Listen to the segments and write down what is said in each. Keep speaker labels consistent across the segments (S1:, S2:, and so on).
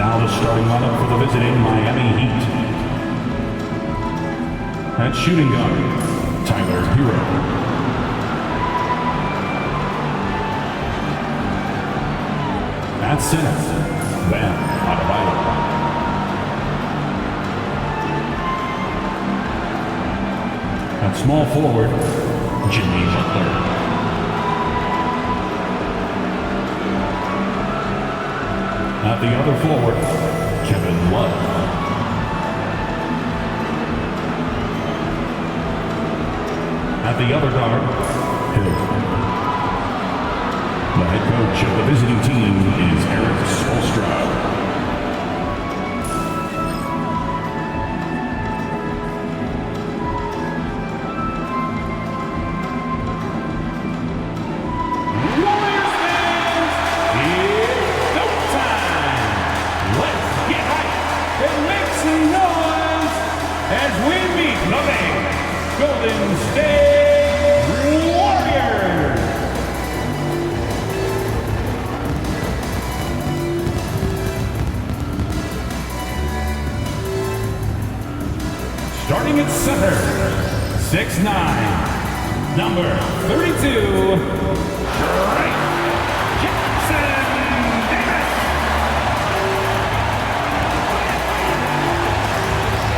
S1: now the starting lineup for the visiting Miami Heat. At shooting guard, Tyler Hero. At center, Bam Adebayo. At small forward, Jimmy Butler. At the other forward, Kevin Love. At the other guard, Hill. The head coach of the visiting team is Eric Spoelstra. Starting at center, 6'9", number 32, Trey Jackson-Davis.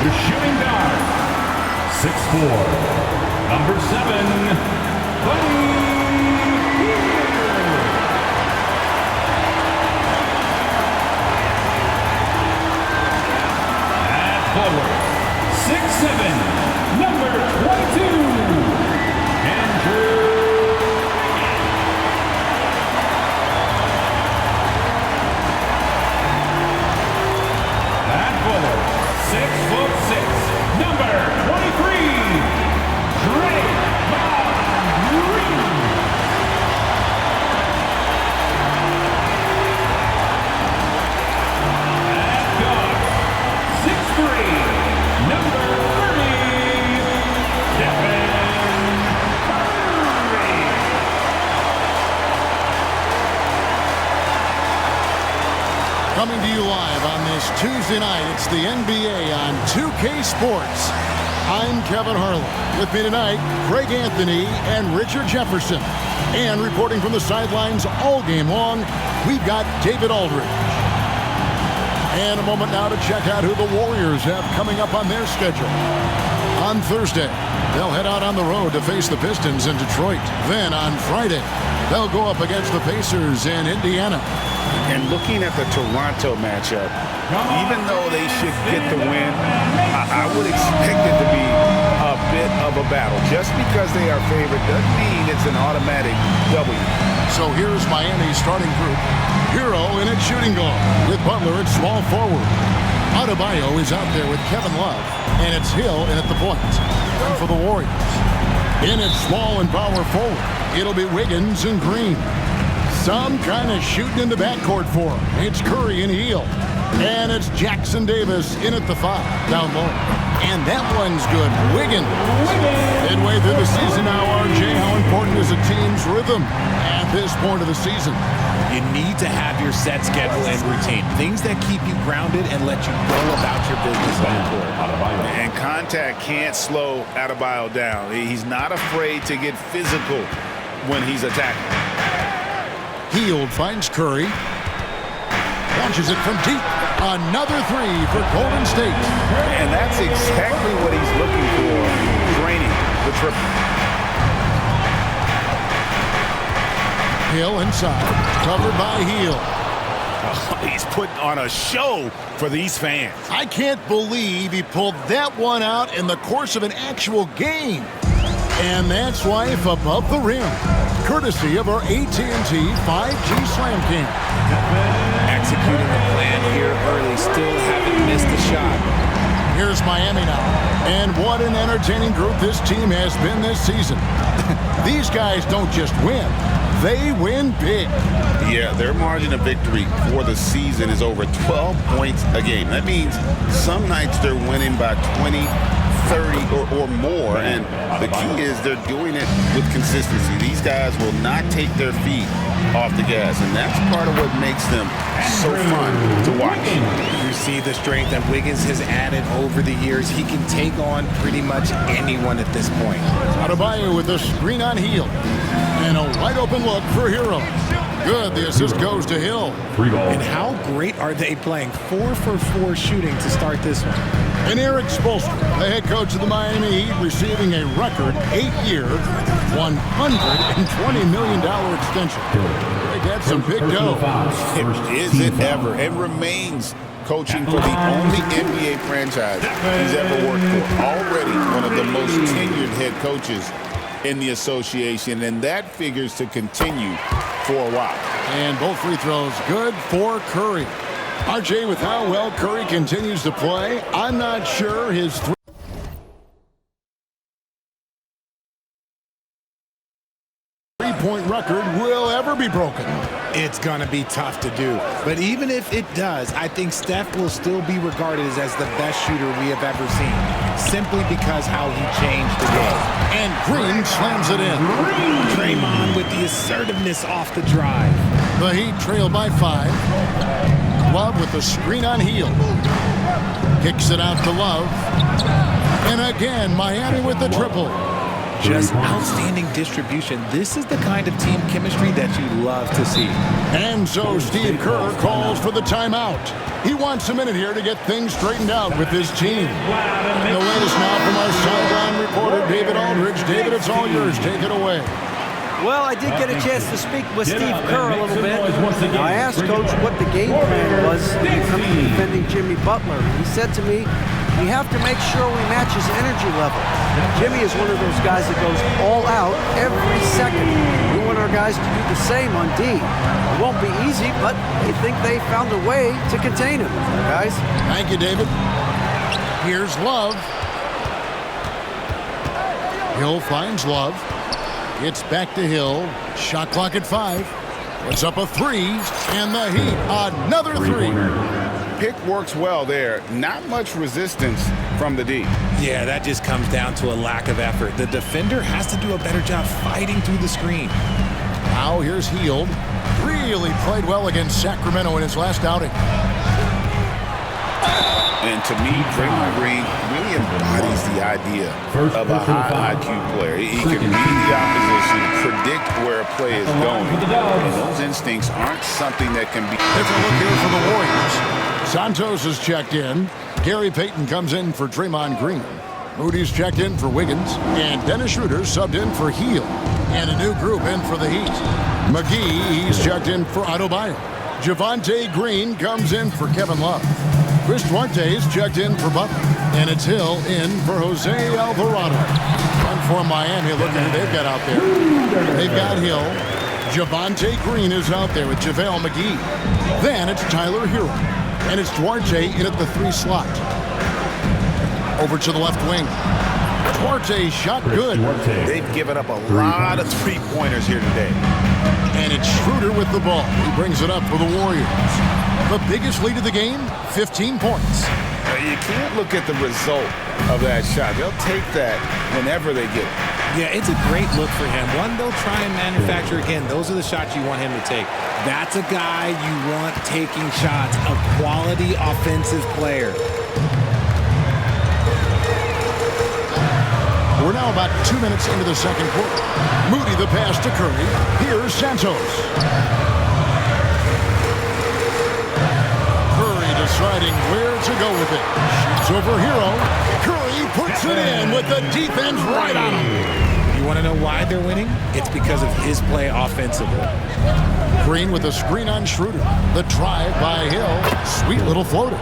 S1: The shooting guard, 6'4", number 7, Buddy Hield. At forward, 6'7", number 22, Andrew. At forward, 6'6", number 23, Draymond Green. At guard, 6'3", number 30, Steph.
S2: Coming to you live on this Tuesday night, it's the NBA on 2K Sports. I'm Kevin Harlan. With me tonight, Craig Anthony and Richard Jefferson. And reporting from the sidelines all game long, we've got David Aldridge. And a moment now to check out who the Warriors have coming up on their schedule. On Thursday, they'll head out on the road to face the Pistons in Detroit. Then on Friday, they'll go up against the Pacers in Indiana.
S3: And looking at the Toronto matchup, even though they should get the win, I would expect it to be a bit of a battle. Just because they are favored doesn't mean it's an automatic W.
S2: So here's Miami's starting group. Hero in at shooting guard with Butler at small forward. Adebayo is out there with Kevin Love, and it's Hill in at the point. And for the Warriors, in at small and power forward, it'll be Wiggins and Green. Some kind of shooting in the backcourt for him. It's Curry and Hield. And it's Jackson Davis in at the 5, down low. And that one's good. Wiggins. Midway through the season now, RJ, how important is a team's rhythm at this point of the season?
S4: You need to have your set schedule and routine. Things that keep you grounded and let you go about your business on the court.
S3: And contact can't slow Adebayo down. He's not afraid to get physical when he's attacking.
S2: Hield finds Curry. Launches it from deep. Another 3 for Golden State.
S3: And that's exactly what he's looking for. Draining the triple.
S2: Hill inside. Covered by Hield.
S3: Oh, he's putting on a show for these fans.
S2: I can't believe he pulled that one out in the course of an actual game. And that's life above the rim. Courtesy of our AT&T 5G Slam Cam.
S4: Executing the plan here early. Still haven't missed a shot.
S2: Here's Miami now. And what an entertaining group this team has been this season. These guys don't just win. They win big.
S3: Yeah, their margin of victory for the season is over 12 points a game. That means some nights they're winning by 20, 30 or more. And the key is they're doing it with consistency. These guys will not take their feet off the gas, and that's part of what makes them so fun to watch.
S4: You see the strength that Wiggins has added over the years. He can take on pretty much anyone at this point.
S2: Adebayo with a screen on Hill. And a wide open look for Hero. Good, the assist goes to Hill.
S4: And how great are they playing? 4 for 4 shooting to start this one.
S2: And Eric Spoelstra, the head coach of the Miami Heat, receiving a record 8-year, $120 million extension. They got some big dough.
S3: Is it ever? And remains coaching for the only NBA franchise he's ever worked for. Already one of the most tenured head coaches in the association, and that figures to continue for a while.
S2: And both free throws good for Curry. RJ, with how well Curry continues to play, I'm not sure his three-point record will ever be broken.
S4: It's going to be tough to do. But even if it does, I think Steph will still be regarded as the best shooter we have ever seen, simply because how he changed the game.
S2: And Green slams it in.
S4: Draymond with the assertiveness off the drive.
S2: The Heat trail by 5. Love with the screen on Hill. Kicks it out to Love. And again, Miami with the triple.
S4: Just outstanding distribution. This is the kind of team chemistry that you love to see.
S2: And so Steve Kerr calls for the timeout. He wants a minute here to get things straightened out with his team. And the latest now from our sideline reporter, David Aldridge. David, it's all yours. Take it away.
S5: Well, I did get a chance to speak with Steve Kerr a little bit. I asked Coach what the game plan was when it comes to defending Jimmy Butler. He said to me, we have to make sure we match his energy level. Jimmy is one of those guys that goes all out every second. We want our guys to do the same on D. It won't be easy, but I think they found a way to contain him, guys.
S2: Thank you, David. Here's Love. Hill finds Love. It's back to Hill. Shot clock at 5. It's up a 3. And the Heat, another 3.
S3: Pick works well there. Not much resistance from the D.
S4: Yeah, that just comes down to a lack of effort. The defender has to do a better job fighting through the screen.
S2: Now here's Hield. Really played well against Sacramento in his last outing.
S3: And to me, Draymond Green really embodies the idea of a high IQ player. He can read the opposition, predict where a play is going. And those instincts aren't something that can be...
S2: Different look here for the Warriors. Santos is checked in. Gary Payton comes in for Draymond Green. Moody's checked in for Wiggins. And Dennis Schroeder subbed in for Hield. And a new group in for the Heat. McGee, he's checked in for Adebayo. Javonte Green comes in for Kevin Love. Chris Duarte is checked in for Butler. And it's Hill in for Jose Alvarado. And for Miami, look at who they've got out there. They've got Hill. Javonte Green is out there with JaVale McGee. Then it's Tyler Hero. And it's Duarte in at the 3 slot. Over to the left wing. Duarte shot good.
S3: They've given up a lot of three-pointers here today.
S2: And it's Schroeder with the ball. He brings it up for the Warriors. The biggest lead of the game, 15 points.
S3: You can't look at the result of that shot. They'll take that whenever they get it.
S4: Yeah, it's a great look for him. One they'll try and manufacture again. Those are the shots you want him to take. That's a guy you want taking shots, a quality offensive player.
S2: We're now about 2 minutes into the second quarter. Moody the pass to Curry. Here's Santos. Curry deciding where to go with it. Shoots over Hero. Curry puts it in with the defense right on him.
S4: You want to know why they're winning? It's because of his play offensively.
S2: Green with a screen on Schroeder. The drive by Hill. Sweet little floater.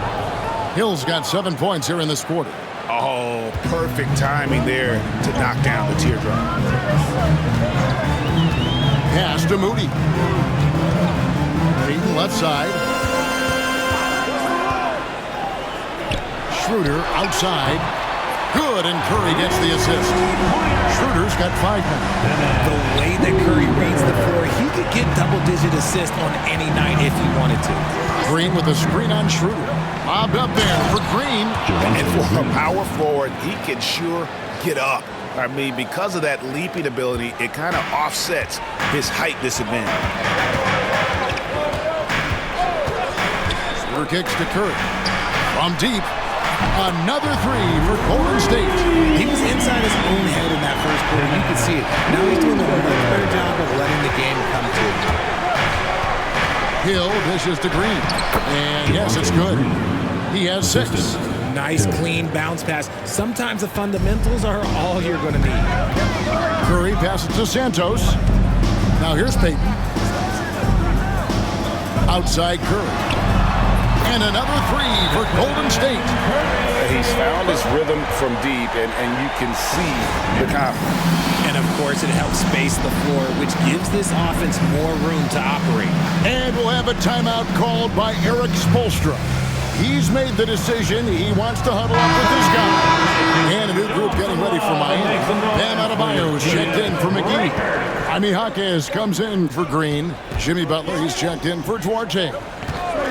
S2: Hill's got 7 points here in this quarter.
S3: Oh, perfect timing there to knock down the teardrop.
S2: Pass to Moody. Payton left side. Schroeder outside. Good, and Curry gets the assist. Schroeder's got 5 points.
S4: The way that Curry reads the floor, he could get double-digit assists on any night if he wanted to.
S2: Green with a screen on Schroeder. Bobbed up there for Green.
S3: And for a power forward, he can sure get up. I mean, because of that leaping ability, it kind of offsets his height disadvantage.
S2: Square kicks to Curry. From deep. Another three for Golden State.
S4: He was inside his own head in that first quarter. You can see it. Now he's doing a much better job of letting the game come to him.
S2: Hill dishes to Green. And yes, it's good. He has 6.
S4: Nice, clean bounce pass. Sometimes the fundamentals are all you're going to need.
S2: Curry passes to Santos. Now here's Payton. Outside Curry. And another three for Golden State.
S3: He's found his rhythm from deep, and you can see the confidence.
S4: And, of course, it helps space the floor, which gives this offense more room to operate.
S2: And we'll have a timeout called by Eric Spoelstra. He's made the decision. He wants to huddle up with his guy. And a new group getting ready for Miami. Bam Adebayo is checked in for McGee. Jaime Jaquez comes in for Green. Jimmy Butler, he's checked in for Duarte.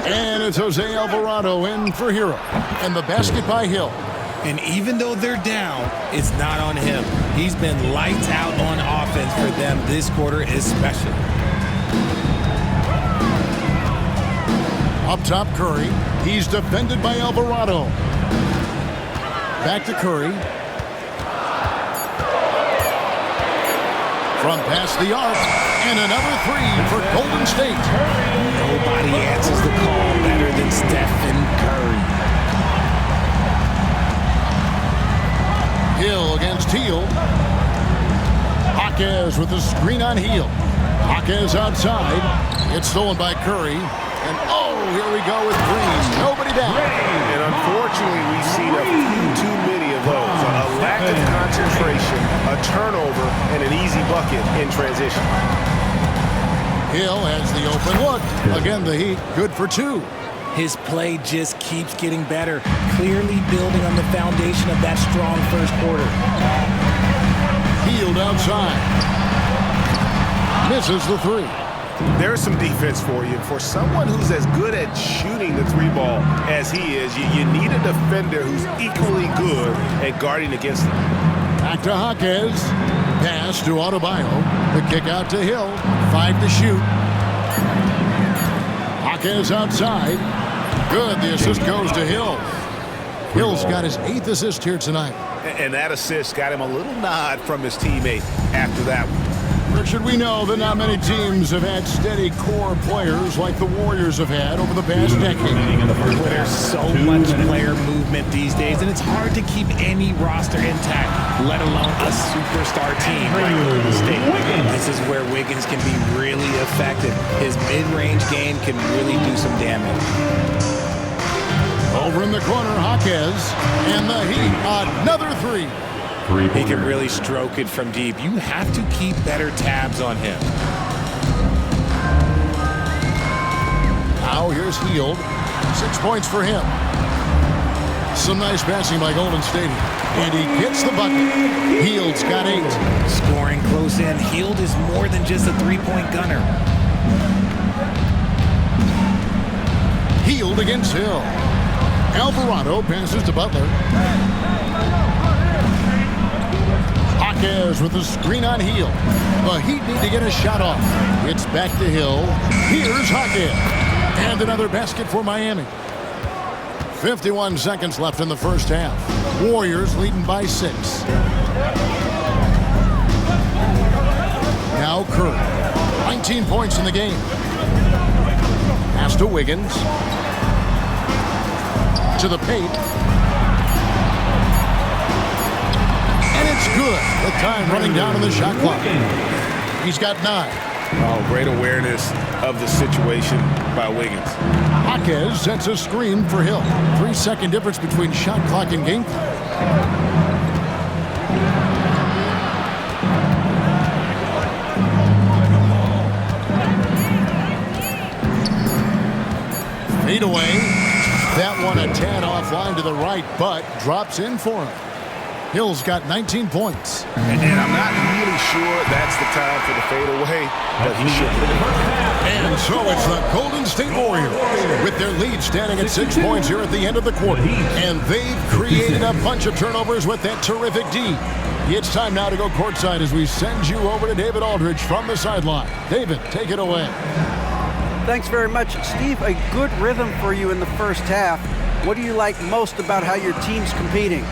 S2: And it's Jose Alvarado in for Hero. And the basket by Hill.
S4: And even though they're down, it's not on him. He's been lights out on offense for them this quarter especially.
S2: Up top, Curry. He's defended by Alvarado. Back to Curry. From past the arc. And another three for Golden State.
S4: Nobody answers the call better than Steph Curry.
S2: Hill against Hill. Jaquez with the screen on Hill. Jaquez outside. It's stolen by Curry. And oh, here we go with Green. Nobody down.
S3: And unfortunately, we've seen a few too many of those. A lack of concentration, a turnover, and an easy bucket in transition.
S2: Hill has the open look. Again, the Heat good for 2.
S4: His play just keeps getting better, clearly building on the foundation of that strong first quarter.
S2: Hield outside. Misses the 3.
S3: There's some defense for you. For someone who's as good at shooting the 3 ball as he is, you need a defender who's equally good at guarding against him.
S2: Back to Jaquez. Pass to Adebayo. The kick out to Hill. 5 to shoot. Jaquez outside. Good. The assist goes to Hill. Hill's got his 8th assist here tonight.
S3: And that assist got him a little nod from his teammate after that one.
S2: Richard, we know that not many teams have had steady core players like the Warriors have had over the past decade.
S4: There's so much player movement these days, and it's hard to keep any roster intact, let alone a superstar team like Golden State. This is where Wiggins can be really effective. His mid-range game can really do some damage.
S2: Over in the corner, Jaquez, and the Heat, another 3.
S4: He can really stroke it from deep. You have to keep better tabs on him.
S2: Now here's Hield. 6 points for him. Some nice passing by Golden State. And he gets the bucket. Hield's got 8.
S4: Scoring close in. Hield is more than just a three-point gunner.
S2: Hield against Hill. Alvarado passes to Butler. Jaquez with the screen on Hill. The Heat need to get a shot off. It's back to Hill. Here's Jaquez. And another basket for Miami. 51 seconds left in the first half. Warriors leading by 6. Now Curry. 19 points in the game. Pass to Wiggins. To the paint. And it's good. The time running down on the shot clock. He's got 9.
S3: Oh, great awareness of the situation by Wiggins.
S2: Jaquez sets a screen for Hill. 3-second difference between shot clock and game clock. Fade away. That one a tad offline to the right, but drops in for him. Hill's got 19 points.
S3: And I'm not really sure that's the time for the fadeaway, but he should.
S2: And so it's the Golden State Warriors with their lead standing at 6 points here at the end of the quarter. And they've created a bunch of turnovers with that terrific D. It's time now to go courtside as we send you over to David Aldridge from the sideline. David, take it away.
S5: Thanks very much, Steve. A good rhythm for you in the first half. What do you like most about how your team's competing?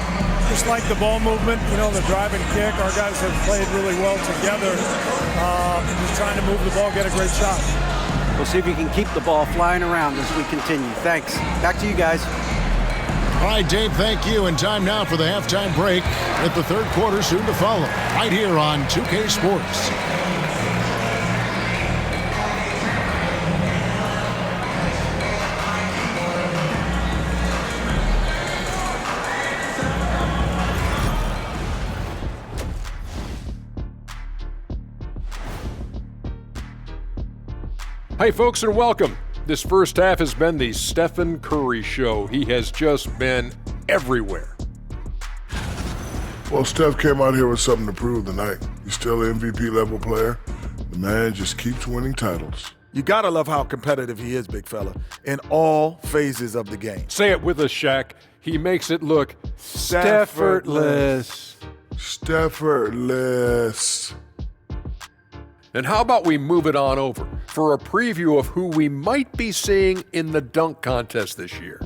S6: Just like the ball movement, the drive and kick. Our guys have played really well together. Just trying to move the ball, get a great shot.
S5: We'll see if you can keep the ball flying around as we continue. Thanks. Back to you guys.
S2: All right, Dave, thank you. And time now for the halftime break at the third quarter soon to follow. Right here on 2K Sports.
S7: Hey folks, and welcome. This first half has been the Stephen Curry show. He has just been everywhere.
S8: Well, Steph came out here with something to prove tonight. He's still an MVP level player. The man just keeps winning titles.
S9: You gotta love how competitive he is, big fella, in all phases of the game.
S7: Say it with us, Shaq. He makes it look Steffortless.
S8: Steffortless.
S7: And how about we move it on over for a preview of who we might be seeing in the dunk contest this year.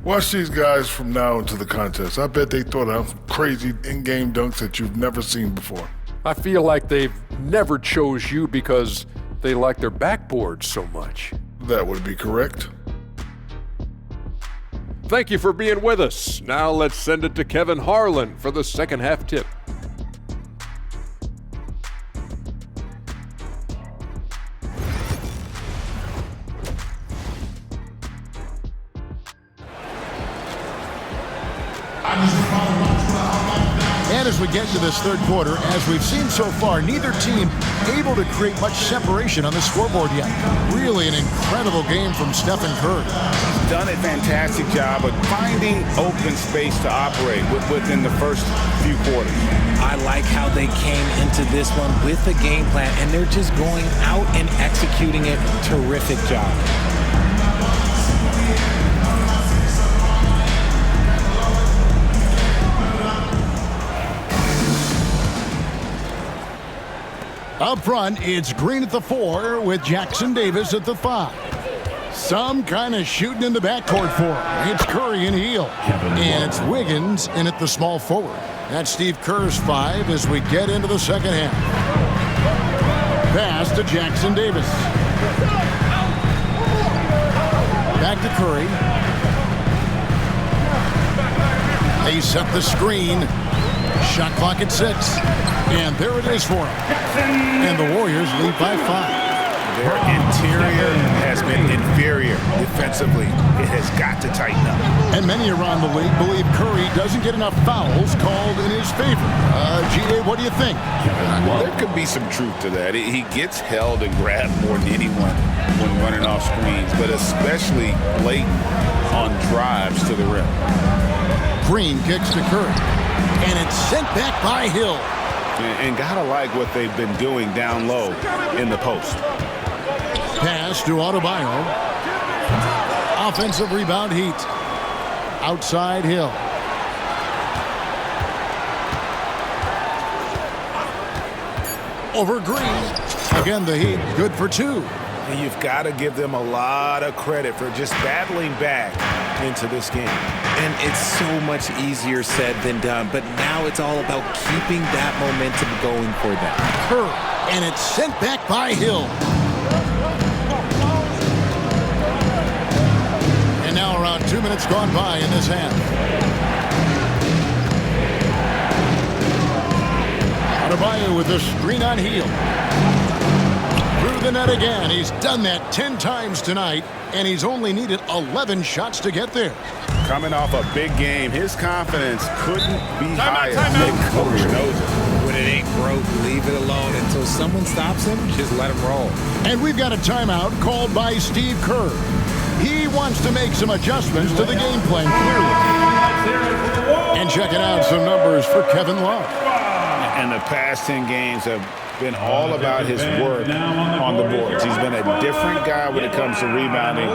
S8: Watch these guys from now into the contest. I bet they throw down some crazy in-game dunks that you've never seen before.
S7: I feel like they've never chose you because they like their backboard so much.
S8: That would be correct.
S7: Thank you for being with us. Now let's send it to Kevin Harlan for the second half tip.
S2: And as we get to this third quarter, as we've seen so far, neither team able to create much separation on the scoreboard yet. Really an incredible game from Stephen Curry.
S3: He's done a fantastic job of finding open space to operate within the first few quarters.
S4: I like how they came into this one with a game plan, and they're just going out and executing it. Terrific job.
S2: Up front, it's Green at the 4 with Jackson Davis at the 5. Some kind of shooting in the backcourt for him. It's Curry and Hill. And it's Wiggins in at the small forward. That's Steve Kerr's 5 as we get into the second half. Pass to Jackson Davis. Back to Curry. They set the screen. Shot clock at 6. And there it is for him. And the Warriors lead by 5.
S3: Their interior has been inferior defensively. It has got to tighten up.
S2: And many around the league believe Curry doesn't get enough fouls called in his favor. G.A., what do you think?
S3: There could be some truth to that. He gets held and grabbed more than anyone when running off screens, but especially late on drives to the rim.
S2: Green kicks to Curry. And it's sent back by Hill.
S3: And gotta like what they've been doing down low in the post.
S2: Pass to Adebayo. Offensive rebound Heat. Outside Hill. Over Green. Again, the Heat good for 2.
S9: And you've got to give them a lot of credit for just battling back into this game.
S4: And it's so much easier said than done, but now it's all about keeping that momentum going for them.
S2: Curry, and it's sent back by Hill. And now around 2 minutes gone by in this half. Adebayo with the screen on Hill. Through the net again. He's done that 10 times tonight, and he's only needed 11 shots to get there.
S3: Coming off a big game, his confidence couldn't be higher. The coach knows it.
S4: When it ain't broke, leave it alone until someone stops him. Just let him roll.
S2: And we've got a timeout called by Steve Kerr. He wants to make some adjustments to the game plan, clearly. And checking out some numbers for Kevin Love.
S3: And the past 10 games have been all about his work on the boards. He's been a different guy when it comes to rebounding.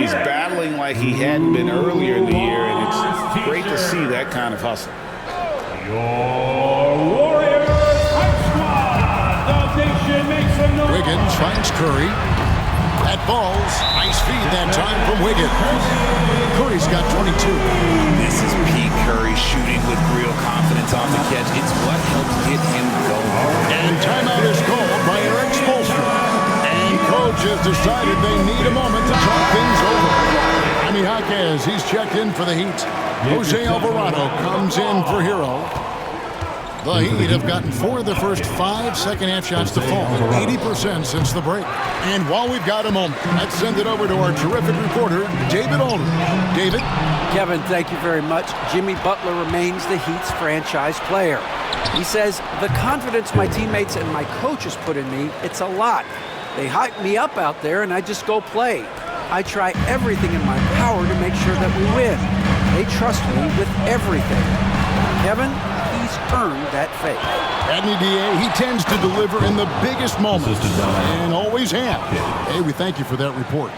S3: He's battling like he hadn't been earlier in the year, and it's great to see that kind of hustle.
S1: Your Warriors Hype Squad. The nation makes some noise.
S2: Wiggins finds Curry. That falls. Nice feed that time from Wiggins. Curry's got 22.
S4: This is Pete Curry shooting with real confidence off the catch. It's what helps get him going.
S2: And timeout is called by Eric Spoelstra. And coach has decided they need a moment to talk things over. Jaime Jaquez, he's checked in for the Heat. Jose Alvarado comes in for Hero. The Heat have gotten 4 of the first 5 second-half shots to fall, 80% since the break. And while we've got a moment, let's send it over to our terrific reporter, David Aldridge. David?
S5: Kevin, thank you very much. Jimmy Butler remains the Heat's franchise player. He says, the confidence my teammates and my coaches put in me, it's a lot. They hype me up out there, and I just go play. I try everything in my power to make sure that we win. They trust me with everything. Kevin, he's earned that faith.
S2: MyNBA, he tends to deliver in the biggest moments, and always have. Hey, we thank you for that report.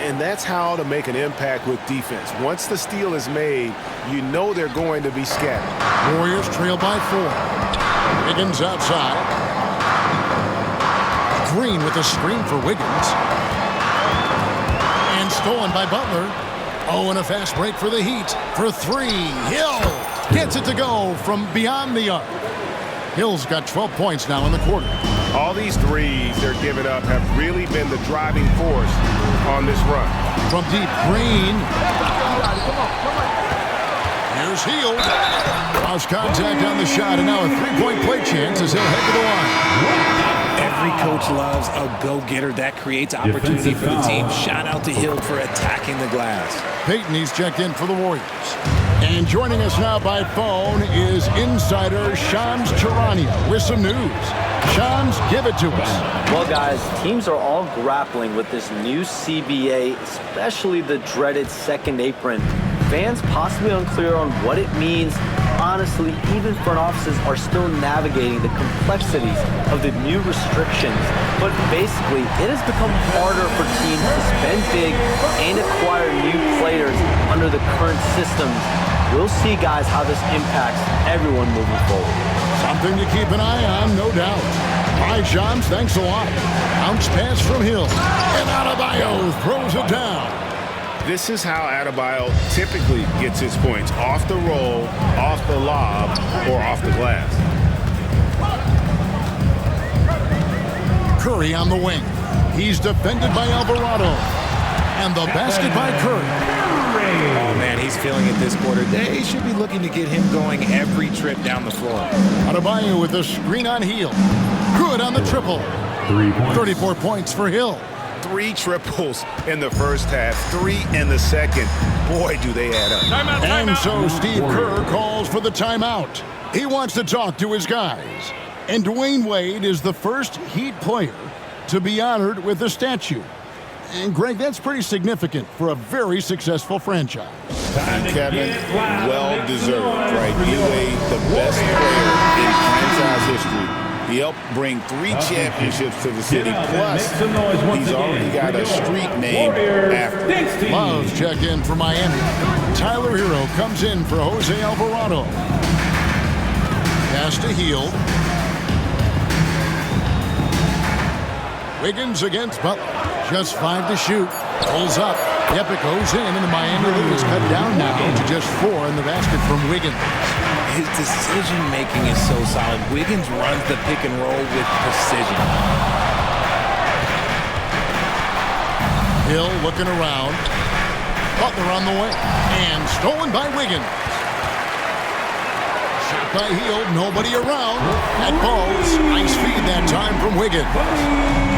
S9: And that's how to make an impact with defense. Once the steal is made, you know they're going to be scattered.
S2: Warriors trail by 4. Wiggins outside. Green with a screen for Wiggins. And stolen by Butler. Oh, and a fast break for the Heat. For 3, Hill gets it to go from beyond the arc. Hill's got 12 points now in the quarter.
S9: All these threes they're giving up have really been the driving force on this run.
S2: From deep, Green. Here's Hill. Lost contact on the shot, and now a 3-point play chance as he'll head to the line.
S4: Every coach loves a go-getter that creates opportunity for the team. Shout out to Hill for attacking the glass.
S2: Peyton, he's checked in for the Warriors. And joining us now by phone is insider Shams Charania with some news. Shams, give it to us.
S10: Well, guys, teams are all grappling with this new CBA, especially the dreaded second apron. Fans possibly unclear on what it means. Honestly, even front offices are still navigating the complexities of the new restrictions. But basically, it has become harder for teams to spend big and acquire new players under the current systems. We'll see, guys, how this impacts everyone moving forward.
S2: Something to keep an eye on, no doubt. All right, Shams, thanks a lot. Bounce pass from Hill. And Adebayo throws it down.
S3: This is how Adebayo typically gets his points: off the roll, off the lob, or off the glass.
S2: Curry on the wing. He's defended by Alvarado. And the basket by Curry.
S4: Oh, man, he's feeling it this quarter. They should be looking to get him going every trip down the floor.
S2: Adebayo with a screen on Hill. Good on the triple.
S1: 3 points.
S2: 34 points for Hill.
S3: 3 triples in the first half, 3 in the second. Boy, do they add up.
S2: And so Steve Kerr calls for the timeout. He wants to talk to his guys. And Dwayne Wade is the first Heat player to be honored with a statue. And Greg, that's pretty significant for a very successful franchise.
S3: And Kevin, well deserved, right? D-Wade, the best player in franchise history. He helped bring 3 championships to the city. Plus, he's already got a street named after him.
S2: Love's check in for Miami. Tyler Hero comes in for Jose Alvarado. Pass to Hill. Wiggins against Butler. Just 5 to shoot. Pulls up. Yep, it goes in, and the Miami lead is cut down now to just 4 in the basket from Wiggins.
S4: His decision-making is so solid. Wiggins runs the pick and roll with precision.
S2: Hill looking around. Butler on the way. And stolen by Wiggins. Shot by Hill. Nobody around. That ball's nice feed that time from Wiggins.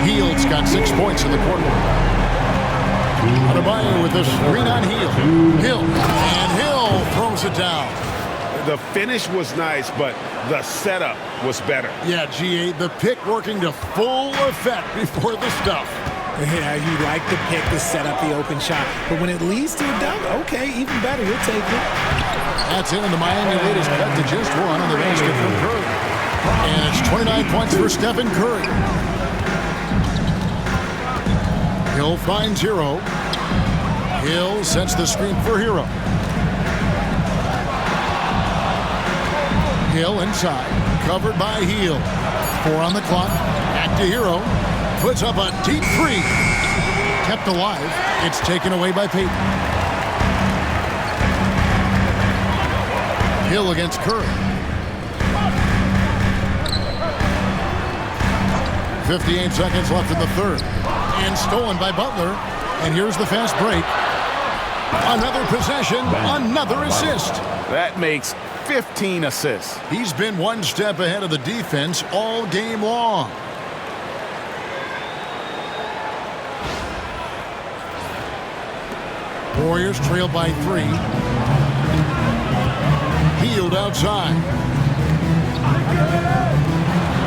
S2: Hield's got 6 points in the quarter. Adebayo with a screen on Hill. Hill. And Hill throws it down.
S3: The finish was nice, but the setup was better.
S2: Yeah, GA, the pick working to full effect before the stuff.
S4: Yeah, you like the pick to set up the open shot. But when it leads to a dunk, okay, even better. You'll take it.
S2: That's it, and the Miami lead is cut to just one on the basket from Curry. And it's 29 points for Stephen Curry. Hill finds Hero. Hill sets the screen for Hero. Hill inside, covered by Heel. 4 on the clock, back to Hero. Puts up a deep three. Kept alive. It's taken away by Payton. Hill against Curry. 58 seconds left in the third. And stolen by Butler. And here's the fast break. Another possession, another assist.
S3: That makes 15 assists.
S2: He's been one step ahead of the defense all game long. Warriors trail by 3. Healed outside.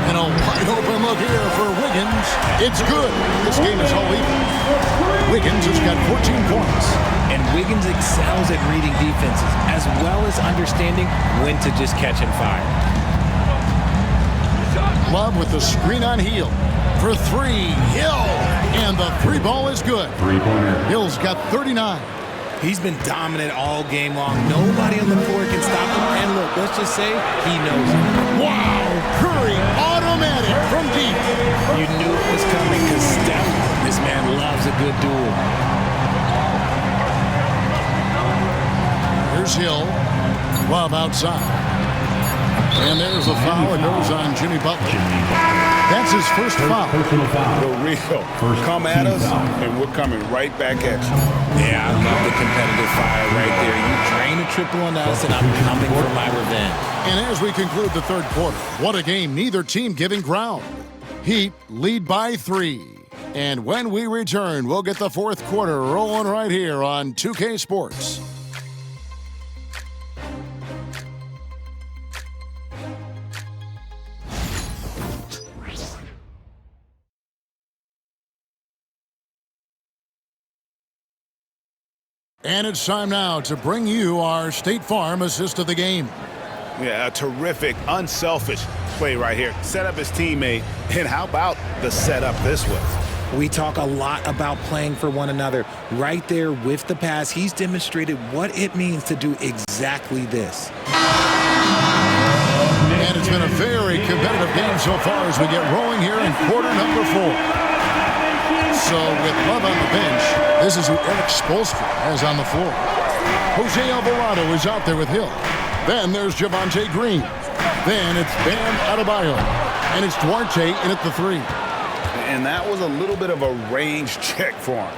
S2: And a wide open look here for Wiggins. It's good. This game is all even. Wiggins has got 14 points.
S4: And Wiggins excels at reading defenses, as well as understanding when to just catch and fire.
S2: Love with the screen on Heel. For 3, Hill. And the 3 ball is good. Hill's got 39.
S4: He's been dominant all game long. Nobody on the floor can stop him. And look, let's just say he knows it.
S2: Wow! Curry, automatic from deep.
S4: You knew it was coming because Steph, this man loves a good duel.
S2: Here's Hill. Love outside. And there's a foul. It goes on Jimmy Butler. That's his first foul.
S3: The real. Come at us, and we're coming right back at you.
S4: Yeah, I love the competitive fire right there. You drain a triple on us, and I'm coming for my revenge.
S2: And as we conclude the third quarter, what a game, neither team giving ground. Heat lead by 3. And when we return, we'll get the fourth quarter rolling right here on 2K Sports. And it's time now to bring you our State Farm assist of the game.
S3: Yeah, a terrific, unselfish play right here. Set up his teammate, and how about the setup this was?
S4: We talk a lot about playing for one another. Right there with the pass, he's demonstrated what it means to do exactly this.
S2: And it's been a very competitive game so far as we get rolling here in quarter number 4. So with Love on the bench, this is who Eric Spoelstra has on the floor. Jose Alvarado is out there with Hill. Then there's Javonte Green. Then it's Bam Adebayo. And it's Duarte in at the 3.
S3: And that was a little bit of a range check for him.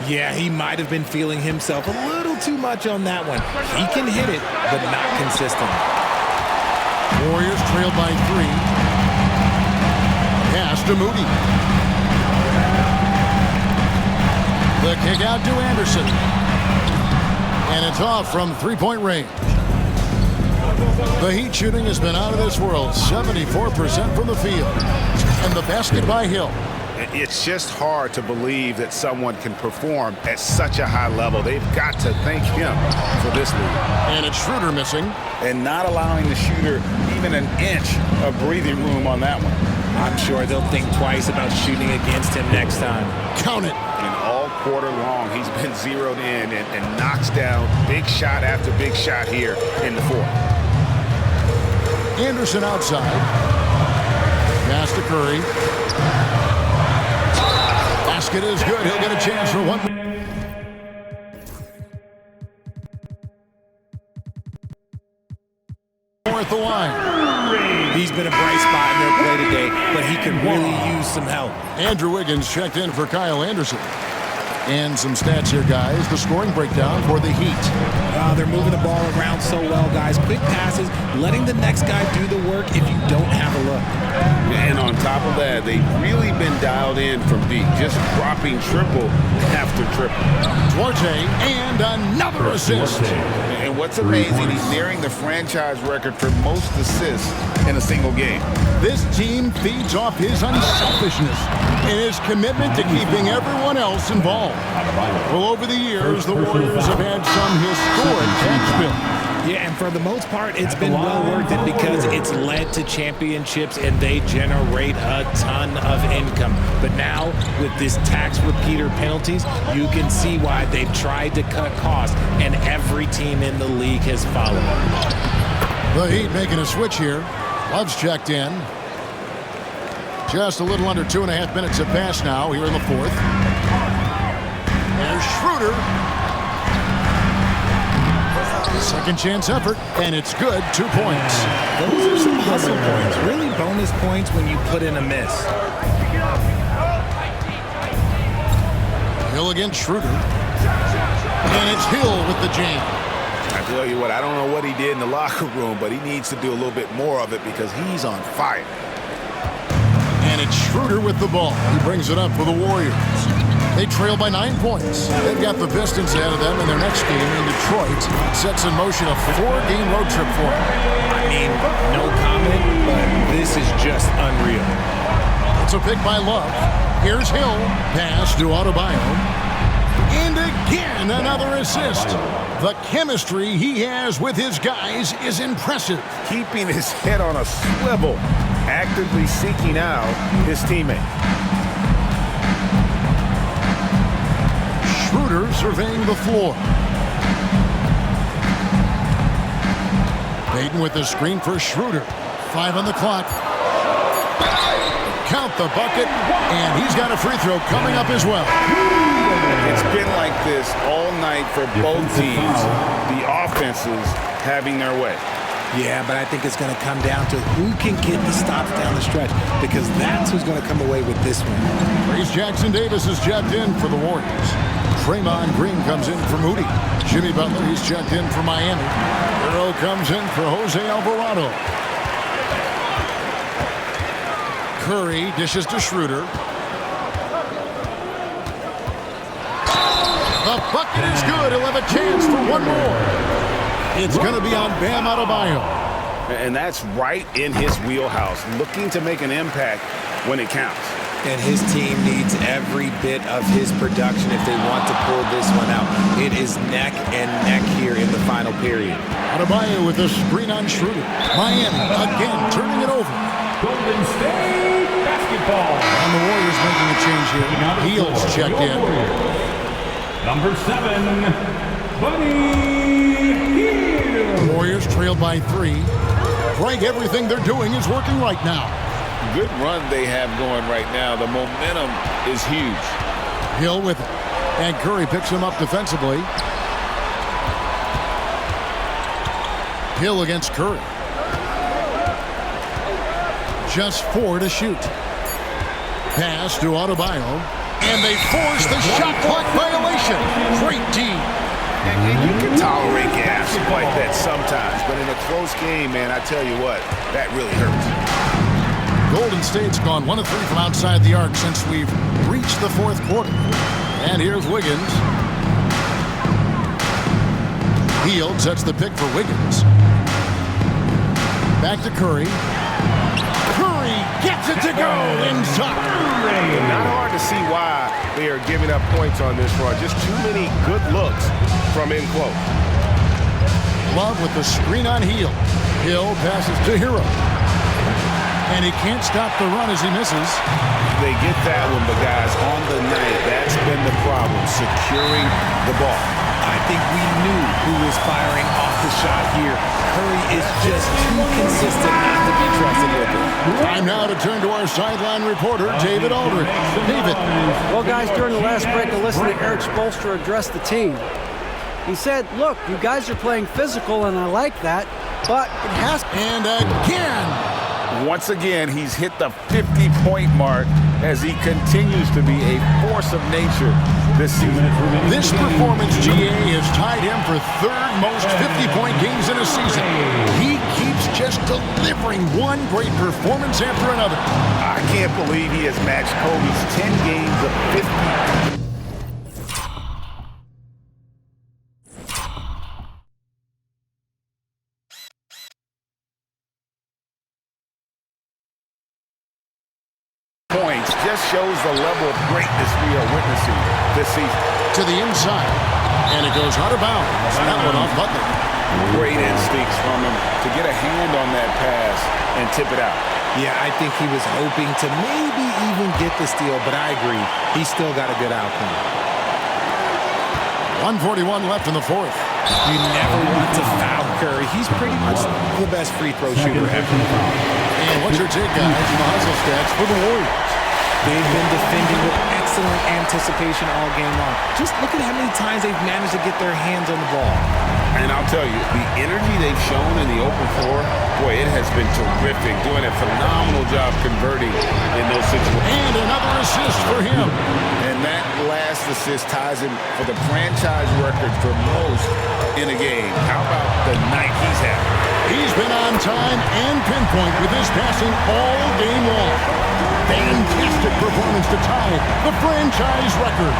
S4: Yeah, he might have been feeling himself a little too much on that one. He can hit it, but not consistent.
S2: Warriors trail by 3. Pass to Moody. The kick out to Anderson. And it's off from 3-point range. The Heat shooting has been out of this world, 74% from the field. And the basket by Hill.
S3: It's just hard to believe that someone can perform at such a high level. They've got to thank him for this lead.
S2: And it's Schroeder missing.
S3: And not allowing the shooter even an inch of breathing room on that one.
S4: I'm sure they'll think twice about shooting against him next time.
S2: Count it.
S3: And all quarter long, he's been zeroed in and knocks down big shot after big shot here in the fourth.
S2: Anderson outside. Pass to Curry. Basket is good. He'll get a chance for one. More at the line.
S4: He's been a bright spot in their play today, but he could really use some help.
S2: Andrew Wiggins checked in for Kyle Anderson. And some stats here, guys. The scoring breakdown for the Heat.
S4: They're moving the ball around so well, guys. Quick passes, letting the next guy do the work if you don't have a look.
S3: And on top of that, they've really been dialed in from deep, just dropping triple after triple.
S2: Duarte, and another assist.
S3: And what's amazing, he's nearing the franchise record for most assists in a single game.
S2: This team feeds off his unselfishness and his commitment to keeping everyone else involved. Well, over the years, the Warriors have had some historic backfill.
S4: Yeah, and for the most part, it's been well worth it because it's led to championships and they generate a ton of income. But now, with this tax repeater penalties, you can see why they've tried to cut costs, and every team in the league has followed.
S2: The Heat making a switch here. Love's checked in. Just a little under 2.5 minutes have passed now here in the fourth. There's Schroeder. Second chance effort, and it's good. 2 points.
S4: Those are some hustle points. Really bonus points when you put in a miss.
S2: Hill against Schroeder. And it's Hill with the jam.
S3: I tell you what, I don't know what he did in the locker room, but he needs to do a little bit more of it because he's on fire.
S2: And it's Schroeder with the ball. He brings it up for the Warriors. They trail by 9 points. They've got the Pistons ahead of them in their next game in Detroit. Sets in motion a 4-game road trip for them.
S4: I mean, no comment, but this is just unreal.
S2: It's a pick by Love. Here's Hill. Pass to Adebayo. And again, another assist. The chemistry he has with his guys is impressive.
S3: Keeping his head on a swivel, actively seeking out his teammate.
S2: Schroeder surveying the floor. Payton with the screen for Schroeder. 5 on the clock. Count the bucket, and he's got a free throw coming up as well.
S3: It's been like this all night for both teams. The offenses having their way.
S4: Yeah, but I think it's going to come down to who can get the stops down the stretch, because that's who's going to come away with this one.
S2: Reese Jackson-Davis is checked in for the Warriors. Draymond Green comes in for Moody. Jimmy Butler, he's checked in for Miami. Hero comes in for Jose Alvarado. Curry dishes to Schroeder. The bucket is good. He'll have a chance for one more. It's going to be on Bam Adebayo.
S3: And that's right in his wheelhouse, looking to make an impact when it counts.
S4: And his team needs every bit of his production if they want to pull this one out. It is neck and neck here in the final period.
S2: Adebayo with a screen on Schroeder. Miami again turning it over.
S1: Golden State basketball.
S2: And the Warriors making a change here. Heels checked in.
S1: Number 7, Buddy Hield.
S2: Warriors trailed by 3. Greg, everything they're doing is working right now.
S3: Good run they have going right now. The momentum is huge.
S2: Hill with it. And Curry picks him up defensively. Hill against Curry. Just 4 to shoot. Pass to Adebayo. And they force the shot clock violation. Great team.
S3: And you can tolerate gas like that sometimes, but in a close game, man, I tell you what, that really hurts.
S2: Golden State's gone 1 of 3 from outside the arc since we've reached the 4th quarter. And here's Wiggins. Hield sets the pick for Wiggins. Back to Curry. Curry gets it to go inside.
S3: Not hard to see why they are giving up points on this run. Just too many good looks from in close.
S2: Love with the screen on Hield. Hill passes to Hero. And he can't stop the run as he misses.
S3: They get that one, but guys, on the night, that's been the problem, securing the ball.
S4: I think we knew who was firing off the shot here. Curry is just too consistent not to be trusted with it.
S2: Time now to turn to our sideline reporter, David Aldridge. David.
S5: Well, guys, during the last break, I listened to Eric Spoelstra address the team. He said, look, you guys are playing physical, and I like that, but it has...
S2: And again,
S3: Once again, he's hit the 50-point mark as he continues to be a force of nature this season.
S2: This performance, GA, has tied him for third most 50-point games in a season. He keeps just delivering one great performance after another.
S3: I can't believe he has matched Kobe's 10 games of 50. Points just shows the level of greatness we are witnessing this season.
S2: To the inside, and it goes out of bounds. That one off Butler.
S3: Great instincts from him to get a hand on that pass and tip it out.
S4: Yeah, I think he was hoping to maybe even get the steal, but I agree. He still got a good outcome.
S2: 1:41 left in the fourth.
S4: You never want to foul Curry. He's pretty much the best free throw shooter ever.
S2: And what's your take, guys, on the hustle stats for the Warriors?
S4: They've been defending with excellent anticipation all game long. Just look at how many times they've managed to get their hands on the ball.
S3: And I'll tell you, the energy they've shown in the open floor, boy, it has been terrific. Doing a phenomenal job converting in those situations.
S2: And another assist for him.
S3: And that last assist ties him for the franchise record for most in a game. How about the night he's had?
S2: He's been on time and pinpoint with his passing all game long. Fantastic performance to tie the franchise record.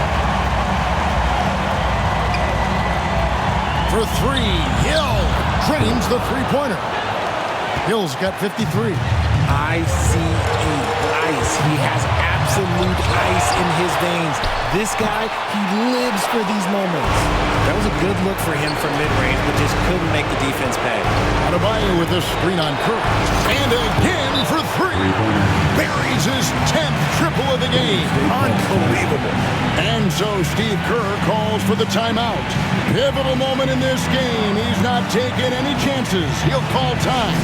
S2: For three, Hill drains the three-pointer. Hill's got 53.
S4: ICE, ice. He has absolute ice in his veins. This guy, he lives for these moments. That was a good look for him from mid-range, but just couldn't make the defense pay.
S2: Adebayo with a screen on Curry. And again for three. Buries his 10th triple of the game.
S3: Unbelievable.
S2: And so Steve Kerr calls for the timeout. Pivotal moment in this game. He's not taking any chances. He'll call time.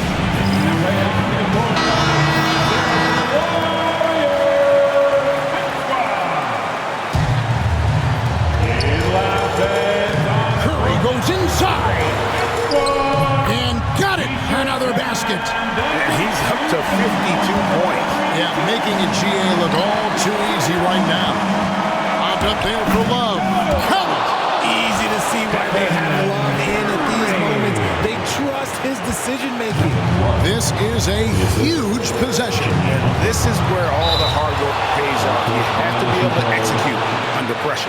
S2: Curry goes inside. And got it. Another basket.
S3: And he's up to 52 points.
S2: Yeah, making a GA look all too easy right now. Up there for Love. Count it.
S4: Easy to see why they have Love in at these moments. They trust his decision-making.
S2: This is a huge possession.
S3: And this is where all the hard work pays off. You have to be able to execute under pressure.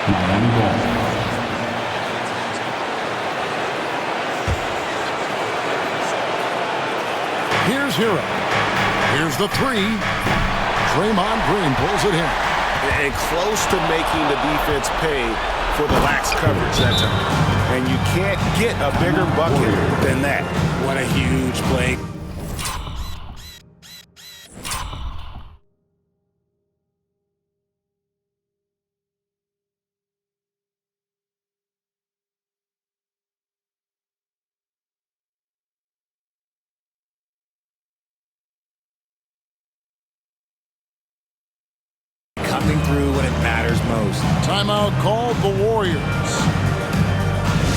S2: Here's Hero. Here's the three. Draymond Green pulls it in.
S9: And close to making the defense pay for the lax coverage that time.
S3: And you can't get a bigger bucket than that.
S4: What a huge play. Coming through when it matters most.
S2: Timeout called the Warriors.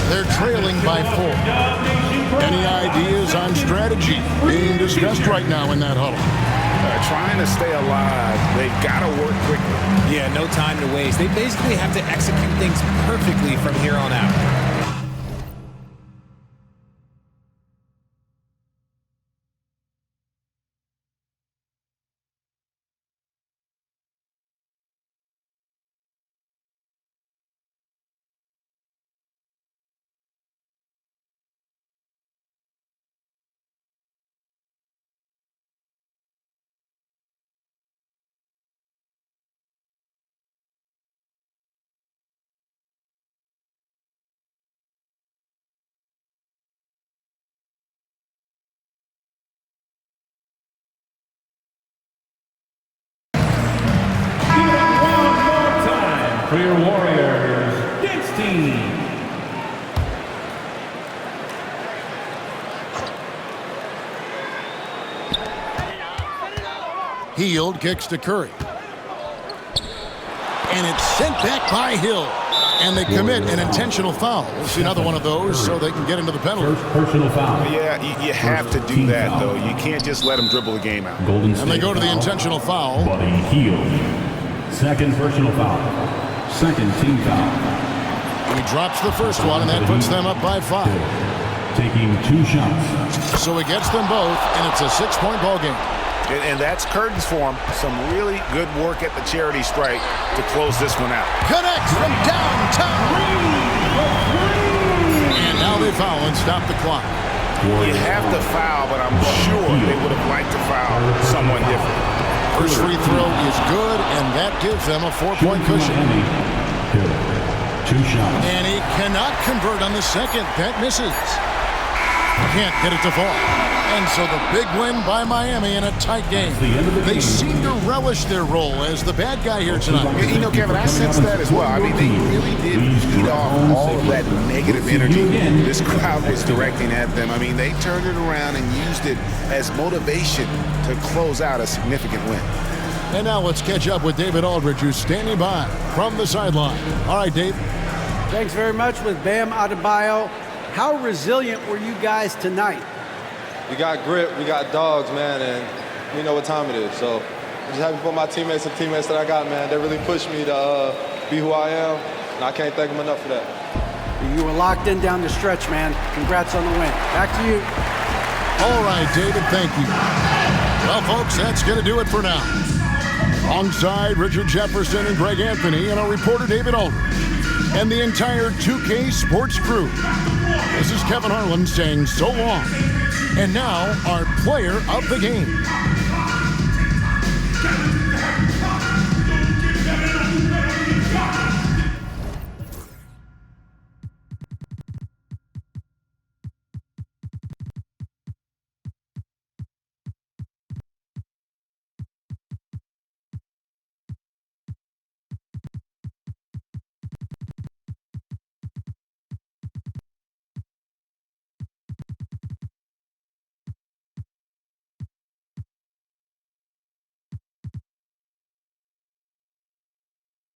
S2: They're trailing by 4. Any ideas on strategy being discussed right now in that huddle?
S3: Trying to stay alive, they've got to work quickly.
S4: Yeah, no time to waste. They basically have to execute things perfectly from here on out.
S1: For your Warriors, dance team.
S2: Hield kicks to Curry. And it's sent back by Hill. And they commit an intentional foul. We'll see another one of those so they can get into the penalty.
S1: Personal foul.
S3: Yeah, you have to do that, though. You can't just let them dribble the game out.
S1: Golden State
S2: And they go to the
S1: foul.
S2: intentional foul.
S1: Buddy Hield. Second personal foul. Second team foul.
S2: He drops the first one, and that puts them up by 5.
S1: Taking 2 shots.
S2: So he gets them both, and it's a 6-point ball game.
S3: And that's curtains for him. Some really good work at the charity stripe to close this one out.
S2: Connects from downtown. And now they foul and stop the clock.
S3: You have to foul, but I'm sure they would have liked to foul someone different.
S2: First free throw is good, and that gives them a 4-point cushion.
S1: 2 shots.
S2: And he cannot convert on the second. That misses. Can't get it to fall. And so the big win by Miami in a tight game. They seem to relish their role as the bad guy here tonight.
S3: You know, Kevin, I sense that as well. I mean, they really did feed off all of that negative energy this crowd was directing at them. I mean, they turned it around and used it as motivation to close out a significant win.
S2: And now let's catch up with David Aldridge, who's standing by from the sideline. All right, Dave.
S5: Thanks very much with Bam Adebayo. How resilient were you guys tonight?
S11: We got grit, we got dogs, man, and we know what time it is. So I'm just happy for my teammates and teammates that I got, man. They really pushed me to be who I am, and I can't thank them enough for that.
S5: You were locked in down the stretch, man. Congrats on the win. Back to you.
S2: All right, David, thank you. Well, folks, that's going to do it for now. Alongside Richard Jefferson and Greg Anthony and our reporter David Aldridge and the entire 2K Sports crew, this is Kevin Harlan saying so long. And now, our player of the game.